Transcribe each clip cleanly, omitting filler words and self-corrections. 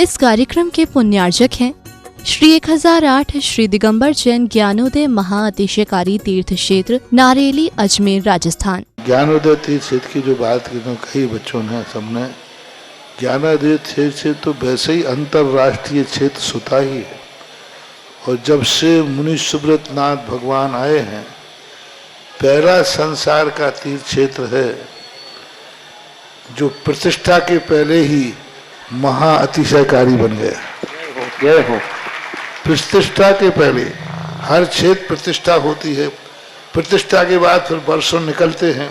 इस कार्यक्रम के पुण्यार्जक हैं श्री 1008 श्री दिगंबर जैन ज्ञानोदय महाअतिशयकारी तीर्थ क्षेत्र नारेली अजमेर राजस्थान। ज्ञानोदय तीर्थ क्षेत्र की जो बात की तो कई बच्चों ने सबने ज्ञानोदय तीर्थ क्षेत्र तो वैसे ही अंतर्राष्ट्रीय क्षेत्र सुता ही है। और जब से मुनि सुब्रत नाथ भगवान आए हैं, पहला संसार का तीर्थ क्षेत्र है जो प्रतिष्ठा के पहले ही महाअतिशयकारी बन गया। प्रतिष्ठा के पहले हर क्षेत्र प्रतिष्ठा होती है, प्रतिष्ठा के बाद फिर वर्षों निकलते हैं,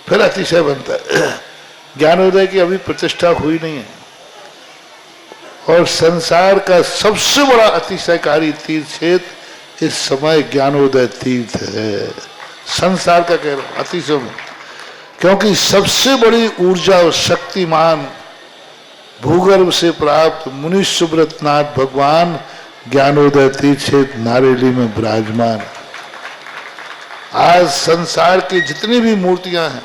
फिर अतिशय बनता है। ज्ञानोदय की अभी प्रतिष्ठा हुई नहीं है। और संसार का सबसे बड़ा अतिशयकारी तीर्थ क्षेत्र इस समय ज्ञानोदय तीर्थ है। संसार का कह रहा हूं अतिशय में, क्योंकि सबसे बड़ी ऊर्जा और शक्तिमान भूगर्भ से प्राप्त मुनि सुब्रत नाथ भगवान ज्ञानोदय तीर्थ क्षेत्र नारेली में विराजमान। आज संसार की जितनी भी मूर्तियां हैं,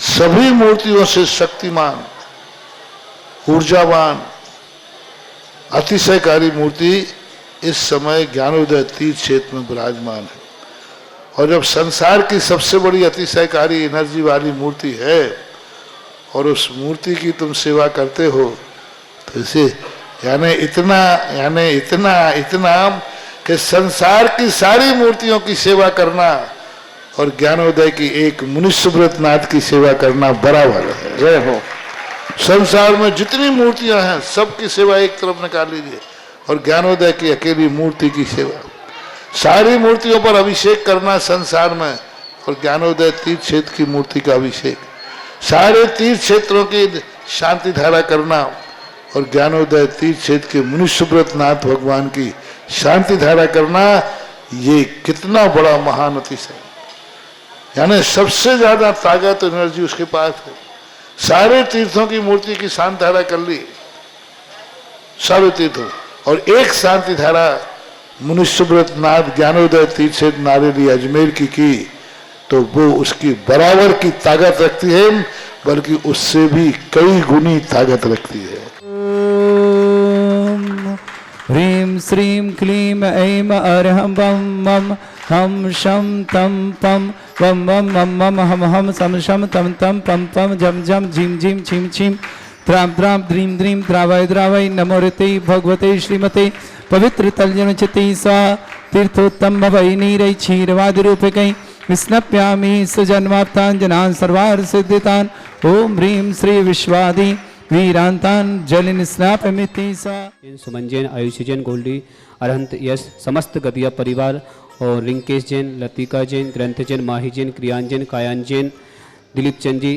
सभी मूर्तियों से शक्तिमान, ऊर्जावान, अतिशयकारी मूर्ति इस समय ज्ञानोदय तीर्थ क्षेत्र में विराजमान है। और जब संसार की सबसे बड़ी अतिशयकारी एनर्जी वाली मूर्ति है और उस मूर्ति की तुम सेवा करते हो, तो इसे यानी इतना कि संसार की सारी मूर्तियों की सेवा करना और ज्ञानोदय की एक मुनि सुब्रत नाथ की सेवा करना बराबर है। जय हो। संसार में जितनी मूर्तियां हैं सबकी सेवा एक तरफ निकाल लीजिए और ज्ञानोदय की अकेली मूर्ति की सेवा। सारी मूर्तियों पर अभिषेक करना संसार में और ज्ञानोदय तीर्थ क्षेत्र की मूर्ति का अभिषेक, सारे तीर्थ क्षेत्रों की शांति धारा करना और ज्ञानोदय तीर्थ क्षेत्र के मुनि सुब्रत नाथ भगवान की शांति धारा करना, ये कितना बड़ा महान अतिशय। यानी सबसे ज्यादा ताकत एनर्जी उसके पास है। सारे तीर्थों की मूर्ति की शांति धारा कर ली, सारे तीर्थों, और एक शांति धारा मुनि सुब्रत नाथ ज्ञानोदय तीर्थ क्षेत्र नारेली अजमेर की तो वो उसकी बराबर की ताकत रखती है, बल्कि उससे भी कई गुनी ताकत रखती है। ह्रीं श्रीं क्लीं ऐं अरहं बम मम हम शम तम पम वम वम मम मम हम हम सम शम तम तम पम पम जम जम झिम झिम छिम छिम त्राम त्राम द्रीम द्रीम द्रावय द्रावय नमोरते भगवते श्रीमते पवित्र तलजन चिति सा तीर्थोत्तम भवै नीरै क्षीरवादि रूपकै विस्नप्यामि सुजन्माप्ताञ्जनान् सर्वार्थ सिद्धितान् ओम ह्रीं श्री विश्वादि वीरांतान जलिन स्नापमिति सा। सुमन जैन, आयुषी जैन, गोल्डी, अरहंत यश, समस्त गदिया परिवार और रिंकेश जैन, लतिका जैन, ग्रंथ जैन, माही जैन, क्रियान जैन, कायान जैन, दिलीप चंद जी,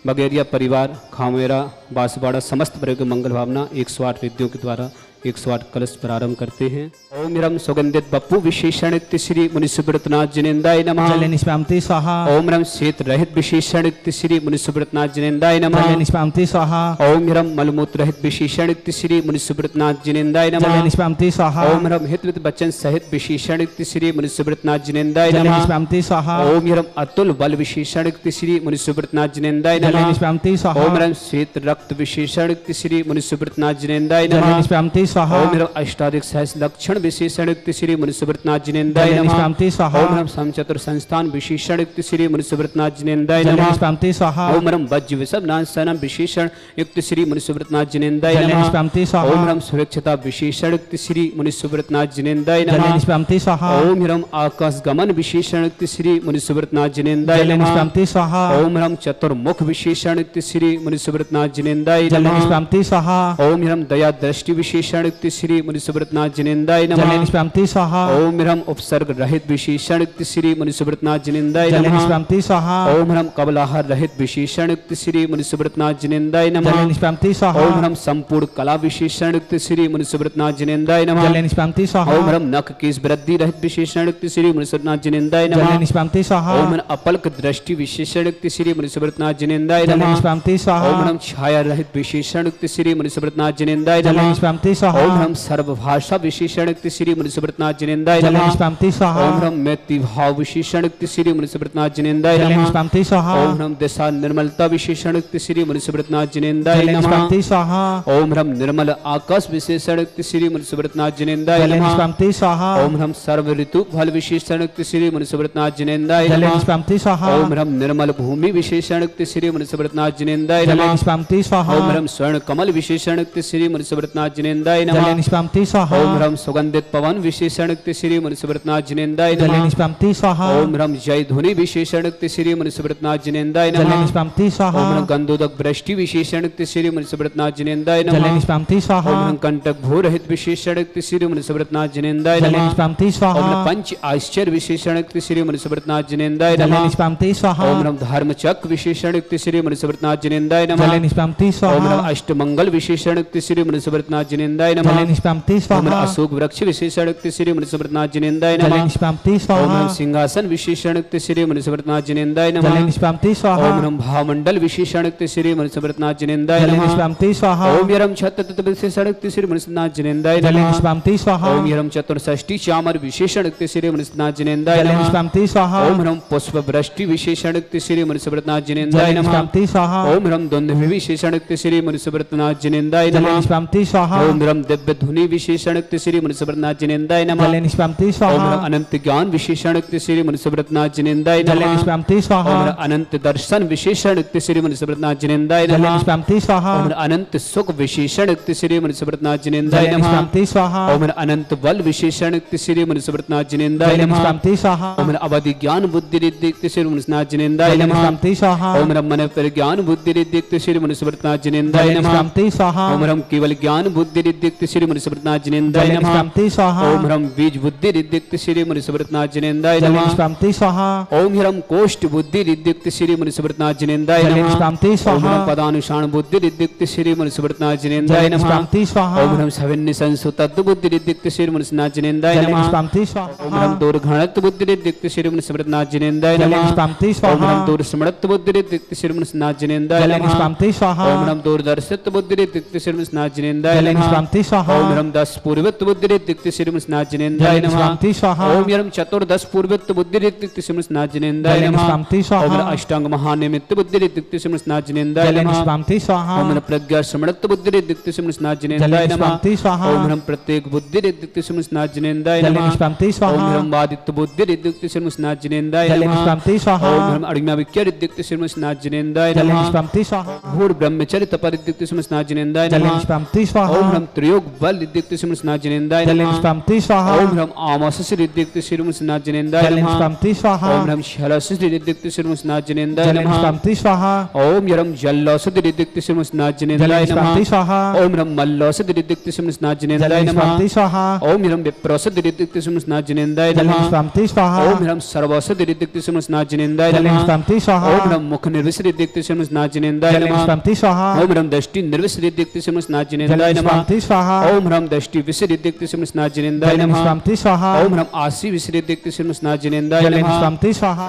बगेरिया परिवार, खामेरा, बांसवाड़ा, समस्त वर्ग की मंगल भावना 108 रिद्धियों के द्वारा 108 कलश प्रारंभ करते हैं। ओम रम सुगंधित बप्पू विशेषण श्री मुनि सुब्रतनाथ जिनेन्द्राय नमः। जल निष्पामति स्वाहा। ओम रम श्वेत रहित विशेषण श्री मुनि सुब्रतनाथ जिनेन्द्राय नमः। जल निष्पामति स्वाहा। ओम रम मलमूत्र रहित विशेषण श्री मुनि सुब्रतनाथ जिनेन्द्राय नमः। जल निष्पामति स्वाहा। ओम रम हित बच्चन सहित विशेषण श्री मुनि सुब्रतनाथ जिनेन्द्राय नमः। जल निष्पामति स्वाहा। ओम रम अतुल बल विशेषण श्री मुनि सुब्रतनाथ जिनेन्द्राय जल नमः। निष्पामति स्वाहा। ओम रम श्वेत रक्त विशेषण श्री मुनि सुब्रतनाथ जिनेन्द्राय जल नमः। निष्पामति स्वाहा। ओम रम अष्टाधिक सहस लक्षण विशेषण श्री मुनि सुब्रतनाथ जिनेन्द्राय जल नमः। निष्पामति स्वाहा। ओम रम समचतुर संस्थान विशेषण श्री मुनि सुब्रतनाथ जिनेन्द्राय जल नमः। निष्पामति स्वाहा। ओम रम वज्र विषम नाशनम विशेषण युक्त श्री मुनि सुब्रतनाथ जिनेन्द्राय जल नमः। निष्पामति स्वाहा। ओम रम सुरक्षता विशेषण श्री मुनि सुब्रतनाथ जिनेन्द्राय जल नमः। निष्पामति स्वाहा। ओम रम आकाश गमन विशेषण श्री मुनि सुब्रतनाथ जिनेन्द्राय जल नमः। निष्पामति स्वाहा। ओम रम चतुर्मुख विशेषण श्री मुनि सुब्रतनाथ जिनेन्द्राय जल नमः। निष्पामति स्वाहा। ओम रम दया दृष्टि विशेषण श्री मुनि सुब्रतनाथ जिनेन्द्राय जल नमः। निष्पामति स्वाहा। ओम रम उपसर्ग रहित विशेषण श्री मुनि सुब्रतनाथ जिनेन्द्राय जल नमः। निष्पामति स्वाहा। ओम रम कबलाहर रहित विशेषण श्री मुनि सुब्रतनाथ जिनेन्द्राय जल नमः। निष्पामति स्वाहा। ओम रम संपूर्ण कला विशेषण श्री मुनि सुब्रतनाथ जिनेन्द्राय नमः। जल निष्पामति स्वाहा। ओम रम नख केश वृद्धि रहित विशेषण श्री मुनि सुब्रतनाथ जिनेन्द्राय जल नमः। निष्पामति स्वाहा। ओम रम अपलक दृष्टि विशेषण श्री मुनि सुब्रतनाथ जिनेन्द्राय जल नमः। निष्पामति स्वाहा। ओम रम छाया रहित विशेषण श्री मुनि सुब्रतनाथ जिनेन्द्राय जल नमः। निष्पामति स्वाहा। स्वाहा ओम ह्रम सर्वभाषा विशेषण श्री मनुष्यव्रतनाथ जिनेन्द्राय जल नमः निष्पामति स्वाहा ओम ह्रम मैत्री भाव विशेषण श्री मनुष्यव्रतनाथ जिनेन्द्राय जल नमः निष्पामति स्वाहा ओम ह्रम दिशा निर्मलता विशेषण श्री मनुष्यव्रतनाथ जिनेन्द्राय जल नमः निष्पामति स्वाहा ओम ह्रम निर्मल आकाश विशेषण श्री मनुष्यव्रतनाथ जिनेन्द्राय जल नमः निष्पामति स्वाहा ओम ह्रम सर्व ऋतु फल विशेषण श्री मनुष्यव्रतनाथ जिनेन्द्राय जल नमः निष्पामति स्वाहा ओम ह्रम निर्मल भूमि विशेषण श्री मनुष्यव्रतनाथ जिनेन्द्राय जल नमः निष्पामति स्वाहा ओम ह्रम स्वर्ण कमल विशेषण श्री मनुष्यव्रतनाथ जिनेन्द्राय जल नमः निष्पामति स्वाहा ओम ह्रम सुगंधित पवन विशेषण श्री मनुष्यव्रतनाथ जिनेन्द्राय जल नमः निष्पामति स्वाहा ओम ह्रम जय ध्वनि विशेषण श्री मनुष्यव्रतनाथ जिनेन्द्राय जल नमः निष्पामति स्वाहा ओम ह्रम गंधोदक वृष्टि विशेषण श्री मनुष्यव्रतनाथ जिनेन्द्राय जल नमः निष्पामति स्वाहा ओम ह्रम कंटक भू रहित विशेषण श्री मनुष्यव्रतनाथ जिनेन्द्राय जल नमः निष्पामति ओम स्वाहा ह्रम पंच आश्चर्य विशेषण श्री मनुष्यव्रतनाथ जिनेन्द्राय जल नमः निष्पामति स्वाहा ओम ह्रम धर्म चक विशेषण श्री मनुष्यव्रतनाथ जिनेन्द्राय जल नमः निष्पामति ओम स्वाहा ह्रम अष्टमंगल विशेषण श्री मनुष्यव्रतनाथ जिनेन्द्राय जल नमः निष्पामति ओम ह्रम स्वाहा अशोक वृक्ष विशेषण श्री मनुष्यव्रतनाथ जिनेन्द्राय जल नमः निष्पामति ओम स्वाहा ह्रम सिंहासन विशेषण श्री मनुष्यव्रतनाथ जिनेन्द्राय जल नमः निष्पामति स्वाहा ओम ह्रम भावमंडल विशेषण श्री मनुष्यव्रतनाथ जिनेन्द्राय जल नमः निष्पामति स्वाहा ओम यरम छत्र विशेषण श्री मनुष्यनाथ जिनेन्द्राय जल नमः निष्पामति स्वाहा ओम यरम चतुर्षष्टि चामर विशेषण श्री मनुष्यनाथ जिनेन्द्राय जल नमः निष्पामति स्वाहा ओम ह्रम पुष्प वृष्टि विशेषण श्री मनुष्यव्रतनाथ जिनेन्द्राय जल नमः निष्पामति स्वाहा ओम ह्रम दुंदुभि विशेषण श्री मनुष्यव्रतनाथ जिनेन्द्राय जल नमः निष्पामति स्वाहा ओम ह्रम दिव्य धुनि विशेषण श्री मनुष्यव्रतनाथ जिनेन्द्राय नमः जल निष्पामति ओम स्वाहा ह्रम अनंत ज्ञान विशेषण श्री मनुष्यव्रतनाथ जिनेन्द्राय जल नमः निष्पामति ओम स्वाहा ह्रम अनंत दर्शन विशेषण श्री मनुष्यव्रतनाथ जिनेन्द्राय जल नमः निष्पामति स्वाहा ओम ह्रम अनंत सुख विशेषण श्री मनुष्यव्रतनाथ जिनेन्द्राय जल नमः निष्पामति स्वाहा ओम ह्रम अनंत बल विशेषण श्री मनुष्यव्रतनाथ जिनेन्द्राय जल नमः निष्पामति स्वाहा ओम ह्रम अवधि ज्ञान बुद्धि रिद्धिक्त श्री मनुष्यनाथ जिनेन्द्राय जल नमः निष्पामति स्वाहा ओम ह्रम मन पर ज्ञान बुद्धि रिद्धिक्त श्री मनुष्यव्रतनाथ जिनेन्द्राय जल नमः निष्पामति स्वाहा ओम ह्रम केवल ज्ञान बुद्धि रिद्धिक्त श्री मनुष्यव्रतनाथ जिनेन्द्राय जल नमः निष्पामति स्वाहा ओम ह्रम बीज बुद्धि रिद्धिक्त श्री मनुष्यव्रतनाथ जिनेन्द्राय जल नमः निष्पामति स्वाहा ओम ह्रम कोष्ठ बुद्धि रिद्धिक्त श्री मनुष्यव्रतनाथ जिनेन्द्राय जल नमः निष्पामति ओम स्वाहा ह्रम पदानुषाण बुद्धि रिद्धिक्त श्री मनुष्यव्रतनाथ जिनेन्द्राय जल नमः निष्पामति स्वाहा ओम ह्रम सविन्य संसुतत्व बुद्धि रिद्धिक्त श्री मनुष्यनाथ जिनेन्द्राय जल नमः निष्पामति ओम स्वाहा ह्रम दूरघणत्व बुद्धि रिद्धिक्त श्री मनुष्यव्रतनाथ जिनेन्द्राय जल नमः निष्पामति ओम स्वाहा ह्रम दूरस्मृत बुद्धि रिद्धिक्त श्री मनुष्यनाथ जिनेन्द्राय जल नमः निष्पामति स्वाहा ओम ह्रम दूरदर्शित बुद्धि रिद्धिक्त श्री मनुष्यनाथ जिनेन्द्राय जल नमः निष्पामति स्वाहा ओम ह्रम दस पूर्वत्व बुद्धि रिद्धिक्त श्री मनुष्यनाथ जिनेन्द्राय जल नमः निष्पामति स्वाहा ओम ह्रम चतुर्दश पूर्वत्व बुद्धि रिद्धिक्त श्री मनुष्यनाथ जिनेन्द्राय जल नमः निष्पामति ओम ह्रम स्वाहा अष्टांग महानिमित्त बुद्धि रिद्धिक्त श्री मनुष्यनाथ जिनेन्द्राय जल नमः निष्पामति स्वाहा ओम ह्रम प्रज्ञा समृत बुद्धि रिद्धिक्त श्री मनुष्यनाथ जल जिनेन्द्राय नमः निष्पामति स्वाहा ओम ह्रम प्रत्येक बुद्धि रिद्धिक्त श्री मनुष्यनाथ जिनेन्द्राय जल नमः निष्पामति ओम स्वाहा ह्रम वादित्य बुद्धि रिद्धिक्त श्री मनुष्यनाथ जिनेन्द्राय जल नमः निष्पामति स्वाहा ओम ह्रम अडिमा विक्य रिद्धिक्त श्री मनुष्यनाथ जिनेन्द्राय जल नमः निष्पामति स्वाहा भूर ब्रह्मचर्य तपरिद्धिक्त श्री मनुष्यनाथ जिनेन्द्राय जल नमः निष्पामति ओम स्वाहा ह्रम त्रियोग बल रिद्धिक्त श्री मनुष्यनाथ जिनेन्द्राय जल नमः निष्पामति स्वाहा ओम ह्रम आमासस रिद्धिक्त श्री मनुष्यनाथ जिनेन्द्राय जल नमः निष्पामति स्वाहा ओम ह्रम शलसस रिद्धिक्त श्री मनुष्यनाथ जिनेन्द्राय जल नमः निष्पामति स्वाहा ओम यरम जल्लौसद रिद्धिक्त श्री मनुष्यनाथ जल जिनेन्द्राय नमः निष्पामति स्वाहा ओम ह्रम मल्लौसद रिद्धिक्त श्री मनुष्यनाथ जल जिनेन्द्राय नमः निष्पामति स्वाहा ओम ह्रम विप्रौसद रिद्धिक्त श्री मनुष्यनाथ जिनेन्द्राय जल नमः निष्पामति स्वाहा ओम ह्रम सर्वौसद रिद्धिक्त श्री मनुष्यनाथ जिनेन्द्राय जल नमः निष्पामति स्वाहा ओम ह्रम मुख निर्विष रिद्धिक्त श्री मनुष्यनाथ जिनेन्द्राय जल नमः निष्पामति स्वाहा ओम ह्रम दृष्टि निर्विष रिद्धिक्त श्री मनुष्यनाथ जल जिनेन्द्राय नमः निष्पामति स्वाहा ओम ह्रम दृष्टि विष रिद्धिक्त श्री मनुष्यनाथ जिनेन्द्राय जल नमः निष्पामति स्वाहा ओम ह्रम आशी विष रिद्धिक्त श्री मनुष्यनाथ जिनेन्द्राय जल नमः निष्पामति स्वाहा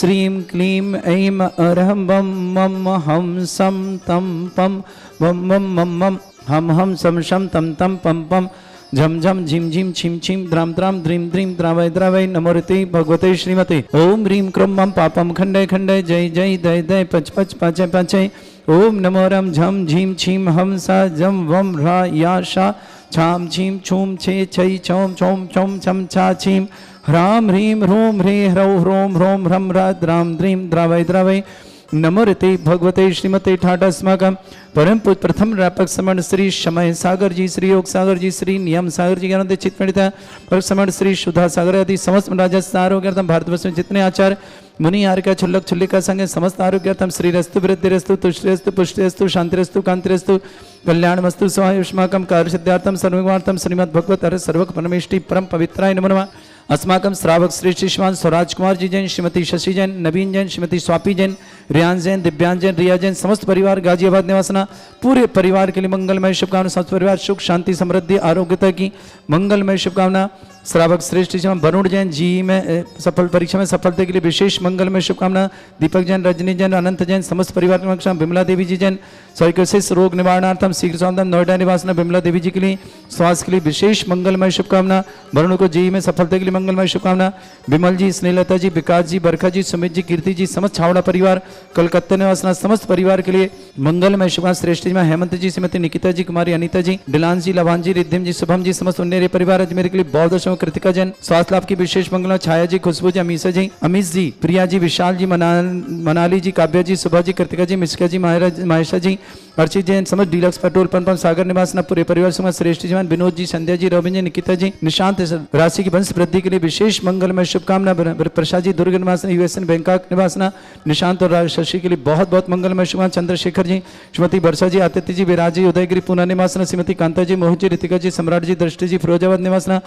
श्रीं क्लीं ऐं अरहं वं मम हं सं तं पं वं मं मं मं हम हम सम शम तम तम पम पम झम झम झिम झिम छिम छिम द्राम द्राम द्रीम द्रीम द्रावय द्रावय नमोरते भगवते श्रीमते ओम ह्रीं क्रों मम पापम खंडय खंडय जय जय दय दय पच पच पाचय पाचय ओम नमो रम झम झीम छीम हम सा जम वम रा या शा छाम छीम छूम छे छै छौम छौम छौम छम छा छीम ह्राम ह्रीं ह्रूं ह्रे ह्रौ ह्रों ह्रों ह्रम रा द्राम द्रीं द्रावय द्रावय नमोरते भगवते श्रीमते ठाटास्माकं परम पूज्य प्रथम व्यापक समण श्री समय सागर जी, श्री योग सागर जी, श्री नियम सागर जी ज्ञानोदय चित्त पंडिता पर समण श्री सुधा सागर आदि समस्त राजस्व आरोग्यार्थम भारतवर्ष में जितने आचार्य मुनि आर्य छुल्लक छुल्लिका संग समस्त आरोग्यार्थम श्री रस्तु वृद्धिरस्तु तुष्टिरस्तु पुष्टिरस्तु शांतिरस्तु कांतिरस्तु कल्याणमस्तु स्वायुष्माकं कार्य सिद्धार्थम सर्वगुणार्थम श्रीमद् भगवत हर सर्वक परमेष्टि परम पवित्राय नमो नमः। अस्माकं श्रावक श्रेष्ठ श्रीमान स्वराज कुमार जी जैन, श्रीमती शशि जैन, नवीन जैन, श्रीमती स्वापी जैन, रियान जैन, दिव्यांग जैन, रिया जैन, समस्त परिवार गाजियाबाद निवासना पूरे परिवार के लिए मंगलमय शुभकामना। समस्त परिवार सुख शांति समृद्धि आरोग्यता की मंगलमय शुभकामना। श्रावक श्रेष्ठ श्रीमान वरुण जैन जी में सफल परीक्षा में सफलता के लिए विशेष मंगलमय शुभकामना। दीपक जैन, रजनी जैन, अनंत जैन, समस्त परिवार के मंगल। विमला देवी जी जैन साइकोसिस रोग निवारणार्थम शीघ्र स्वास्थ्य नोएडा निवासना विमला देवी जी के लिए स्वास्थ्य के लिए विशेष मंगलमय शुभकामना। वरुण को जी में सफलता के लिए मंगलमय शुभकामना। विमल जी, स्नेहलता जी, विकास जी, बरखा जी, सुमित जी, कीर्ति जी, समस्त छावड़ा परिवार कलकत्ता निवासना समस्त परिवार के लिए मंगलमय शुभकामना। श्रेष्ठ जी में हेमंत जी, श्रीमती निकिता जी, कुमारी अनीता जी, डिलान जी, लवान जी, रिद्धिम जी, शुभम जी, समस्त उन्नेरे परिवार अजमेर के लिए बहुत दशों कृतिका जैन स्वास्थ्य लाभ की विशेष मंगल। छाया जी, खुशबू जी, अमीषा जी, अमीश जी, प्रिया जी, विशाल जी, मनाली जी, काव्या जी, सुभा जी, कृतिका जी, मिश्का जी, महेशा जी, अर्चित जैन, समस्त डीलक्स पेट्रोल पंप सागर निवास न पूरे परिवार समस्त श्रेष्ठ जी, विनोद जी, संध्या जी, रोबिन जी, निकिता जी, निशांत राशि की वंश वृद्धि के लिए विशेष मंगलमय शुभकामना। प्रसाद जी, दुर्ग निवास यूएसएन बैंकॉक निवासना निशांत और शशि के लिए बहुत बहुत मंगलमय शुभकामना। चंद्रशेखर जी, श्रीमती वर्षा जी, आदित्य जी, विराज जी, उदयगिरी पूना निवासना, श्रीमती कांता जी, मोहित जी, ऋतिका जी, सम्राट जी, दृष्टि जी, फिरोजाबाद निवासना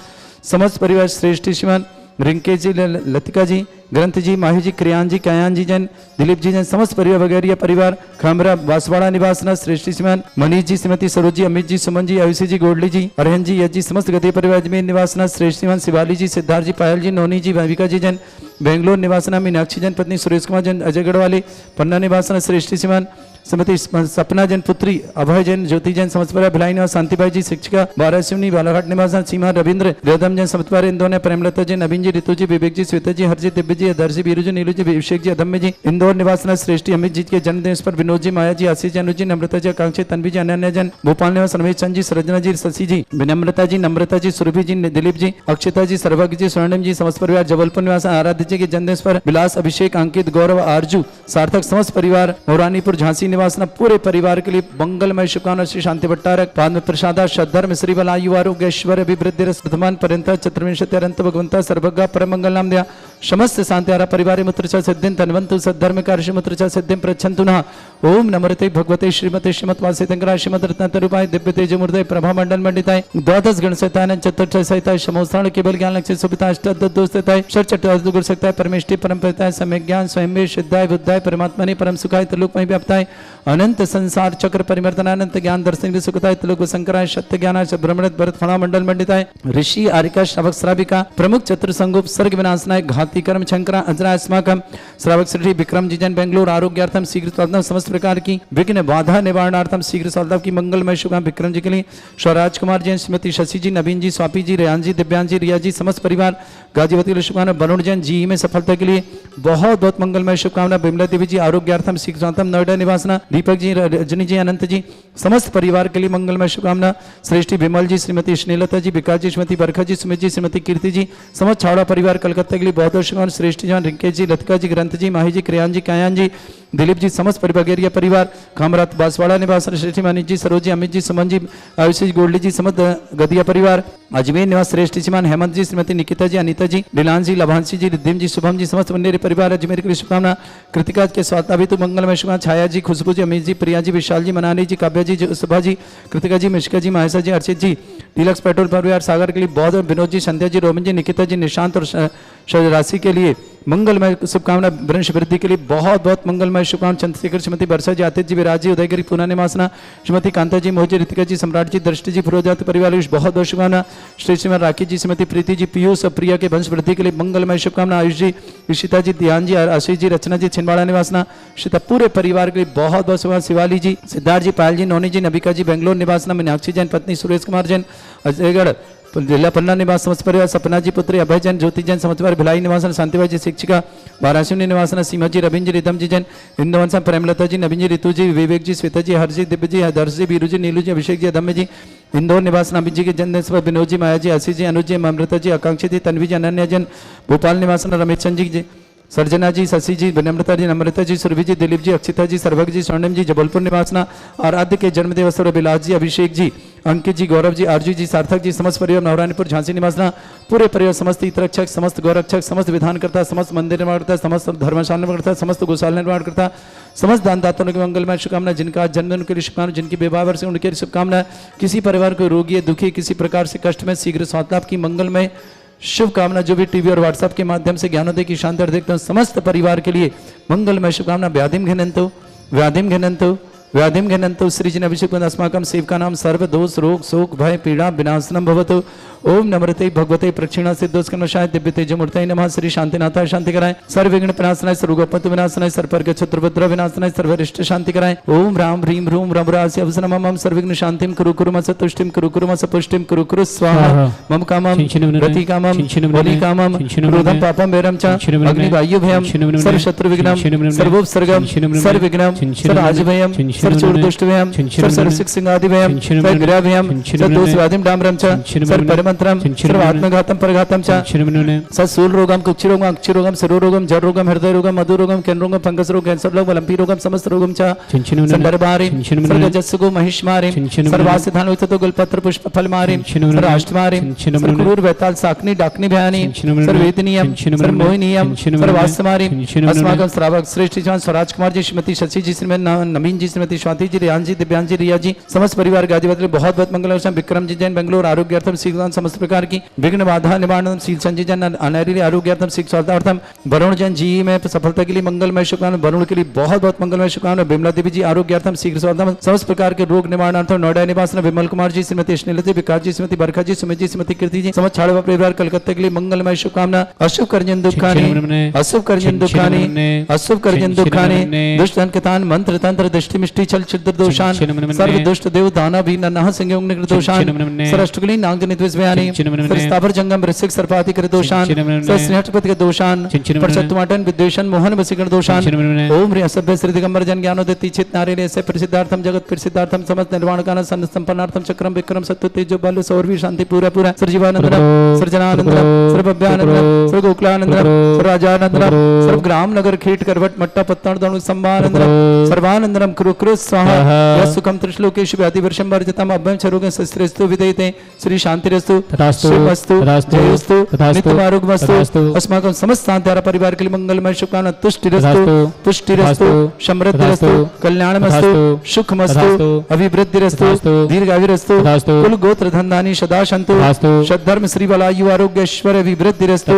समस्त परिवार श्रेष्ठ श्रीमान रिंकेश जी, लतिका जी, ग्रंथ जी, माही जी, क्रियान जी, कयान जी जैन, दिलीप जी जैन, समस्त परिवार वगैरह परिवार खामरा बांसवाड़ा निवासना श्रेष्ठ श्रीमान मनीष जी, श्रीमती सरोज जी, अमित जी, सुमन जी, आयुषी जी, गोडली जी, अरहन जी, यश जी, समस्त गति परिवार अजमेर निवासना श्रेष्ठ श्रीमान शिवाली जी, सिद्धार्थ जी, पायल जी, नोनी जी, भाविका जी जैन, बेंगलोर निवासना मीनाक्षी जैन, पत्नी सुरेश कुमार जैन, अजय गढ़वाली, पन्ना निवासना श्रेष्ठ श्रीमान श्रीमती सपना जैन, पुत्री अभय जैन, ज्योति जैन, समस्त परिवार भिलाई निवास, शांतिबाई जी, शिक्षिका बारासिवनी बालाघाट निवास, सीमा रविंद्र, रेदम जैन, समस्त परिवार इंदौर, प्रेमलता जी, नवीन जी, ऋतु जी, विवेक जी, श्वेता जी, हरजी, दिव्य जी, दर्शी, बीरू जी, नीलू जी, अभिषेक जी, अदम्य जी, इंदौर निवासना श्रेष्ठी अमित जी के जन्मदिन पर विनोद जी, माया जी, आशीष जी, अनुज जी, नम्रता जी, आकांक्षी, तन्वी जी, अनन्या जैन, भोपाल निवास रमेश चंद जी, सरजना जी, शशि जी, विनम्रता जी, नम्रता जी, सुरभि जी, दिलीप जी, अक्षता जी, सर्वज्ञ जी, स्वर्णिम जी, समस्त परिवार जबलपुर निवास आराध्य जी के जन्मदिन पर विलास, अभिषेक, अंकित, गौरव, आरजू, सार्थक, समस्त परिवार मौरानीपुर झांसी निवासना पूरे परिवार के लिए मंगलमय शुभकामना। श्री शांति भट्टारक पाद प्रसादा सद्धर्म श्री बल आयु आरोग्य ऐश्वर्य अभिवृद्धि रसमान पर्यंत चतुर्विंशति अनंत भगवंता सर्वज्ञ परम मंगल नाम दया समस्त शांति परिवार मुत्र च सिद्धिं तन्वन्तु सद्धर्म कार्य मुत्र च सिद्धिं प्रच्छन्तु नः। ओम नमस्ते भगवते श्रीमते श्रीमद्वासितंकराय श्रीमद रत्नातरूपाय दिव्य तेजमूर्तये प्रभा मंडल मंडिताय द्वादश गण सहिताय चतुर्थ सहिताय समोस्तान केवल ज्ञान लक्ष्य सुविता अष्टदोस्ताय षट्चतुर्थ गुरु सकताय परमेष्टि परम पिताय सम्यक ज्ञान स्वयं सिद्धाय बुद्धाय परमात्मने परम सुखाय त्रिलोकमय व्याप्ताय अनंत संसार चक्र परिवर्तनानंत ज्ञान दर्शन सुखताय त्रिलोक शंकराय सत्य ज्ञानाय ब्रह्मणत भरत फणा मंडल मंडिताय ऋषि आरिका श्रावक श्राविका प्रमुख चतुर्संगोप सर्ग विनाशनाय घाती कर्म शंकरा अजरा अस्माकम श्रावक श्री विक्रम जी जन बेंगलुरु आरोग्यार्थम शीघ्र स्वास्थ्य समस्त प्रकार की विघ्न बाधा निवारणार्थम शीघ्र स्वास्थ्य की मंगलमय शुभकामना। विक्रम जी के लिए स्वराज कुमार जैन श्रीमती शशि जी नवीन जी स्वापी जी रेयान जी दिव्यांग जी रिया जी समस्त परिवार गाजीवती के लिए शुभकामना। वरुण जैन जी में सफलता के लिए बहुत बहुत मंगलमय शुभकामना। विमला देवी जी आरोग्यार्थम शीघ्र स्वास्थ्य नोएडा निवासना। दीपक जी रजनी जी अनंत जी समस्त परिवार के लिए मंगलमय शुभकामना। श्रेष्ठी विमल जी श्रीमती स्नेहलता जी विकास जी श्रीमती बरखा जी सुमित जी श्रीमती कीर्ति जी समस्त छावड़ा परिवार कलकत्ता के लिए बहुत बहुत शुभकामना। श्रेष्ठी जवान रिंकेश जी लतिका जी ग्रंथ जी माही जी क्रियान जी कायान जी दिलीप जी समस्त परिवार परिवार खामरात बांसवाड़ा निवास श्रेष्ठी मानिक जी सरोज जी अमित जी सुमन जी आयुषी गोल्डी जी समस्त गदिया परिवार अजमेर निवास श्रेष्ठी श्रीमान हेमंत जी श्रीमती निकिता जी अनीता जी डिलान जी लभांशी जी रिद्धिम जी शुभम जी समस्त वन्य परिवार अजमेर के लिए शुभकामना। कृतिका के स्वास्थ्य भी तो मंगलमय शुभकामना। छाया जी खुशबू जी अमित जी प्रिया जी विशाल जी मनाली जी काव्या जी सुभा जी कृतिका जी मिश्का जी महेशा जी अर्चित जी डीलक्स पेट्रोल परिवार सागर के लिए बहुत विनोद जी संध्या जी रोमिन जी निकिता जी निशांत और राशि के लिए मंगलमय शुभकामना। वंश वृद्धि के लिए बहुत बहुत मंगलमय शुभकामना। चंद्रशेखर श्रीमती वर्षा जी आतिथ्य जी विराज जी उदयगिरी पूना निवासना श्रीमती कांता जी मोहजी ऋतिका जी सम्राट जी दृष्टि जी फिरोजात परिवार बहुत बहुत शुभकामना। श्री श्रीमान राखी जी श्रीमती प्रीति जी पीयूष और प्रिया के वंश वृद्धि के लिए मंगलमय शुभकामना। आयुष जी ईशिता जी ध्यान जी आशीष जी रचना जी छिंदवाड़ा निवासना श्रीता पूरे परिवार के लिए बहुत बहुत शुभकामना। शिवाली जी सिद्धार्थ जी पायल जी नौनी जी नबिका जी बेंगलोर निवासना मीनाक्षी जैन पत्नी सुरेश कुमार जैन अजयगढ़ जिला पन्ना निवास समस्त परिवार सपना जी पुत्री अभय जैन ज्योति जैन समस्त परिवार भिलाई निवासन शांतिबाई जी शिक्षिका वाराणसी निवासन सीमा जी रविंद्र जी रिदम जी जैन इंदौर प्रेमलता जी नवीन जी ऋतु जी विवेक जी श्वेता जी हर्ष जी दिव्य जी दर्श जी बीरू जी नीलू जी अभिषेक जी अदम्य जी इंदौर निवास अमित जी के जन्मदिन पर विनोद जी माया जी आशीष जी अनुज जी अमृता जी आकांक्षी जी तन्वी जी अनन्या जैन भोपाल निवासन रमेश चंद जी सर्जना जी शशि जी विनम्रता जी नम्रता जी सुरभि जी दिलीप जी अक्षिता जी सर्वज्ञ जी स्वर्णिम जी जबलपुर निवासना आराध्य के जन्मदिन अवसर विलास जी अभिषेक जी अंकित जी गौरव जी आरजू जी सार्थक जी समस्त परिवार नवरानीपुर झांसी निवासना पूरे परिवार समस्त हितरक्षक समस्त गौरक्षक समस्त विधानकर्ता समस्त मंदिर निर्माण करता समस्त धर्मशाला निर्माण करता समस्त गौशाला निर्माण करता समस्त दानदाताओं की मंगलमय शुभकामना। जिनका जन्मदिन उनके लिए शुभकामना जिनकी विवाह वर्ष उनके लिए शुभकामना। किसी परिवार को रोगी दुखी किसी प्रकार से कष्ट में शीघ्र स्वास्थ्य लाभ की मंगलमय शुभकामना जो भी टीवी और व्हाट्सएप के माध्यम से ज्ञानोदय की शानदार देखते हैं समस्त परिवार के लिए मंगलमय शुभकामना। व्याधिम घिनंतु व्याधिम घिनंतु व्याधिम घिनंतु सृजन अभिषेक अस्माकं सेवका नाम सर्व दोष रोग शोक भय पीड़ा विनाशनम भवतु। ओम नमृते भगवते प्रक्षिणा सिद्धोस्कनशाय दिव्य तेजमूर्तये नमः। श्री शांतिनाथाय शांति कराय सर्व विघ्न विनाशनाय सर्वगोपतु विनाशनाय सर्पर्ग क्षत्रभद्र विनाशनाय सर्वरिष्ट शांति कराय। ओम राम ह्रीं ह्रूम रमरास्य अवसनम मम सर्वविघ्न शांतिम कुरु कुरु मस तुष्टिम कुरु कुरु मस पुष्टिम कुरु कुरु स्वाहा। मम कामम रति कामम बलि कामम क्रोधम पापम वैरम च अग्नि वायु भयम सर्व शत्रु विघ्नम सर्वोपसर्गम सर्व विघ्नम सर्व आजभयम सर्व चोर दुष्ट भयम सर्व सर्वसिक सिंहादि भयम सर्व ग्रह भयम सर्व दोष व्याधिम डामरम च सर्व परमंत्रम सर्व आत्मघातम परघातम च सर्व सूल रोगम कुक्षि रोगम अक्षि रोगम सरो रोगम जर रोगम हृदय रोगम मधु रोगम कैन रोगम फंगस रोग कैंसर रोग लंपी रोगम समस्त रोगम च संदर्भारे सर्व जस्सुगो महिष्मारे सर्वास्य धानो तो गुलपत्र पुष्प फल मारे सर्व अष्टमारे सर्व क्रूर वैताल साकनी डाकनी भयानी सर्व वेदनीयम सर्व मोहिनीयम सर्व वास्तमारे अस्माकं श्रावक श्रेष्ठ जवान स्वराज कुमार जी श्रीमती शशि जी श्रीमती नवीन जी श्रीमती स्वाति जी रियान जी दिव्यांश जी रिया जी समस्त परिवार गाजीवाद बहुत बहुत मंगल। विक्रम जी जैन बेंगलोर आरोग्यार्थम शीघ्र समस्त प्रकार की विघ्न बाधा निवारण शील संजय जैन अनैरी आरोग्यार्थम शिक्षार्थम वरुण जैन जी में सफलता के लिए मंगलमय शुभकामना। वरुण के लिए बहुत बहुत मंगलमय शुभकामना। विमला देवी जी आरोग्यार्थम शीघ्र स्वार्थम समस्त प्रकार के रोग निवारणार्थम नोएडा निवास विमल कुमार जी श्रीमती स्नेहलता विकास जी श्रीमती बरखा जी सुमित जी श्रीमती कीर्ति जी समस्त छाड़वा परिवार कलकत्ता के लिए मंगलमय शुभकामना। अशुभ कर्जन दुखानी अशुभ कर्जन दुखानी अशुभ कर्जन दुखानी दुष्ट अंकतान मंत्र तंत्र दृष्टि मिष्टि छल छिद्र दोषान सर्व दुष्ट देव दाना भी ननः सिंह उग्निग्र दोषान सरष्टकुली नागजनित विषयानि स्थावर जंगम वृश्चिक सर्पाति कर दोषान स्नेहपति के दोषान परचत्वाटन विद्वेषण मोहन वसीकरण दोषान। ओम ह्री असभ्य श्री दिगंबर जन ज्ञानोदय तीक्षित नारिणे से प्रसिद्धार्थम जगत प्रसिद्धार्थम समस्त निर्वाण काल संपन्नार्थम चक्रम विक्रम सत्य तेजो बल सौरवी शांति पूरा पूरा सर्जीवानंदम सर्जनानंदम सर्वभव्यानंदम सर्वगोकुलानंदम सर्वराजानंदम सर्व ग्राम नगर खेट करवट मट्टा पत्तन दणु संभानंदम सर्वानंदम कुरु कुरु स्वाहा। यस्सुखम त्रिश्लोकेषु व्याधि वर्षम वर्जितम अभयं चरोगं सस्त्रेस्तु विदयते श्री शांतिरस्तु शिवस्तु जयस्तु नित्यमारोग्यमस्तु। अस्माकं समस्त शांतिधारा परिवार के लिए मंगलमय शुभकामना। तुष्टिरस्तु पुष्टिरस्तु समृद्धिरस्तु कल्याणमस्तु सुखमस्तु अभिवृद्धिरस्तु दीर्घायुरस्तु कुल गोत्र धन्धानि सदा सन्तु सद्धर्म श्री बलायु आरोग्य ऐश्वर्य अभिवृद्धिरस्तु।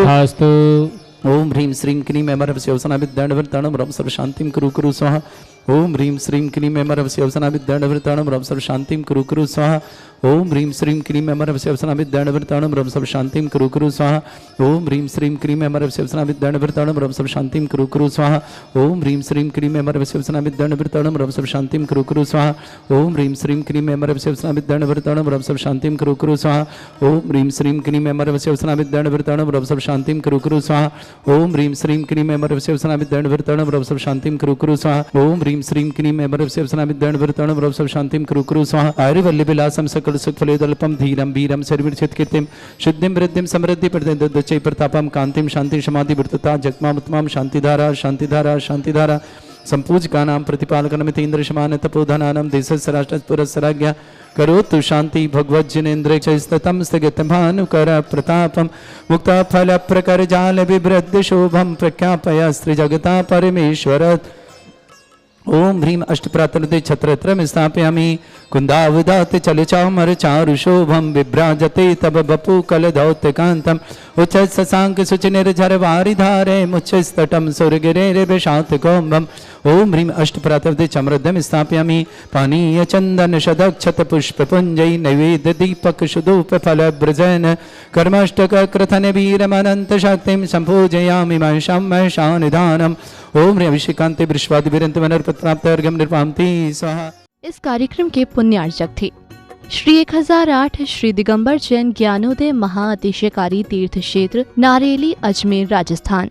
ओम ह्रीं श्रीं क्लीं ऐमरवस्य अवसनाभिद्दण्डवृत्ताणं रं सर्व शांतिं कुरु कुरु स्वाहा। ओम ह्रीं श्रीं क्लीं ऐमरवस्य अवसनाभिद्दण्डवृत्ताणं रं सर्व शांतिं कुरु कुरु स्वाहा। ओम ह्रीं श्रीं क्लीं ऐमरवस्य अवसनाभिद्दण्डवृत्ताणं रं सर्व शांतिं कुरु कुरु स्वाहा। ओम ह्रीं श्रीं क्लीं ऐमरवस्य अवसनाभिद्दण्डवृत्ताणं रं सर्व शांतिं कुरु कुरु स्वाहा। ओम ह्रीं श्रीं क्लीं ऐमरवस्य अवसनाभिद्दण्डवृत्ताणं रं सर्व शांतिं कुरु कुरु स्वाहा। ओम ह्रीं श्रीं क्लीं ऐमरवस्य अवसनाभिद्दण्डवृत्ताणं रं सर्व शांतिं कुरु कुरु स्वाहा। ओम ह्रीं श्रीं क्लीं ऐमरवस्य अवसनाभिद्दण्डवृत्ताणं रं सर्व शांतिं कुरु कुरु स्वाहा। ओम ह्रीं श्रीं क्लीं ऐमरवस्य अवसनाभिद्दण्डवृत्ताणं रं सर्व शांतिं कुरु कुरु स्वाहा। ओम ह्रीं श्रीं क्लीं ऐमरवस्य अवसनाभिद्दण्डवृत्ताणं रं सर्व शांतिं कुरु कुरु स्वाहा। आयुर्वल्लभिलासं सकल सुखफलेदल्पं धीरं वीरं शर्विर्चित्कीर्तिं शुद्धिं वृद्धिं समृद्धि प्रदय प्रतापं कांतिं शांति समाधि वृत्तता जगमात्मां शांतिधारा शांतिधारा शांतिधारा संपूजकानां प्रतिपालकनमिति इंद्रशमान तपोधनानां देशस्य राष्ट्रपुरस्सराज्ञा करोतु शांति भगवज्जनेन्द्र चैस्ततं स्थगितभानुकर प्रतापं मुक्ता फल प्रकर जाल विवृद्ध शोभं प्रख्यापय स्त्री जगता परमेश्वर। ओम ह्रीं अष्टप्रातरुदे छत्रत्रम स्थापयामि कुन्दावदाते चलचामर चारुशोभं विभ्राजते तब बपु कलधौत्यकान्तम् उच्च शशांक शुचिनिर्झर वारिधारे मुच्चस्तटं सुरगिरेर्विशात कौम्बम्। ओम ह्रीं अष्टप्रातरुदे चमृद्धं स्थापयामि पानीय चंदन शदक्षत पुष्पपुञ्जै नैवेद्य दीपक सुधूप फलभ्रजन कर्माष्टक कृथन वीरमनंत शक्तिं संपूजयामि महिषानिधानम्। ओम ह्रीं अभिषेकान्ते वृषवादि वीरन्त वनर्पत प्राप्त अर्घ्यं निर्वान्ति स्वाहा। इस कार्यक्रम के पुण्यार्चक थे श्री 1008 श्री दिगंबर जैन ज्ञानोदय महाअतिशयकारी तीर्थ क्षेत्र नारेली अजमेर राजस्थान।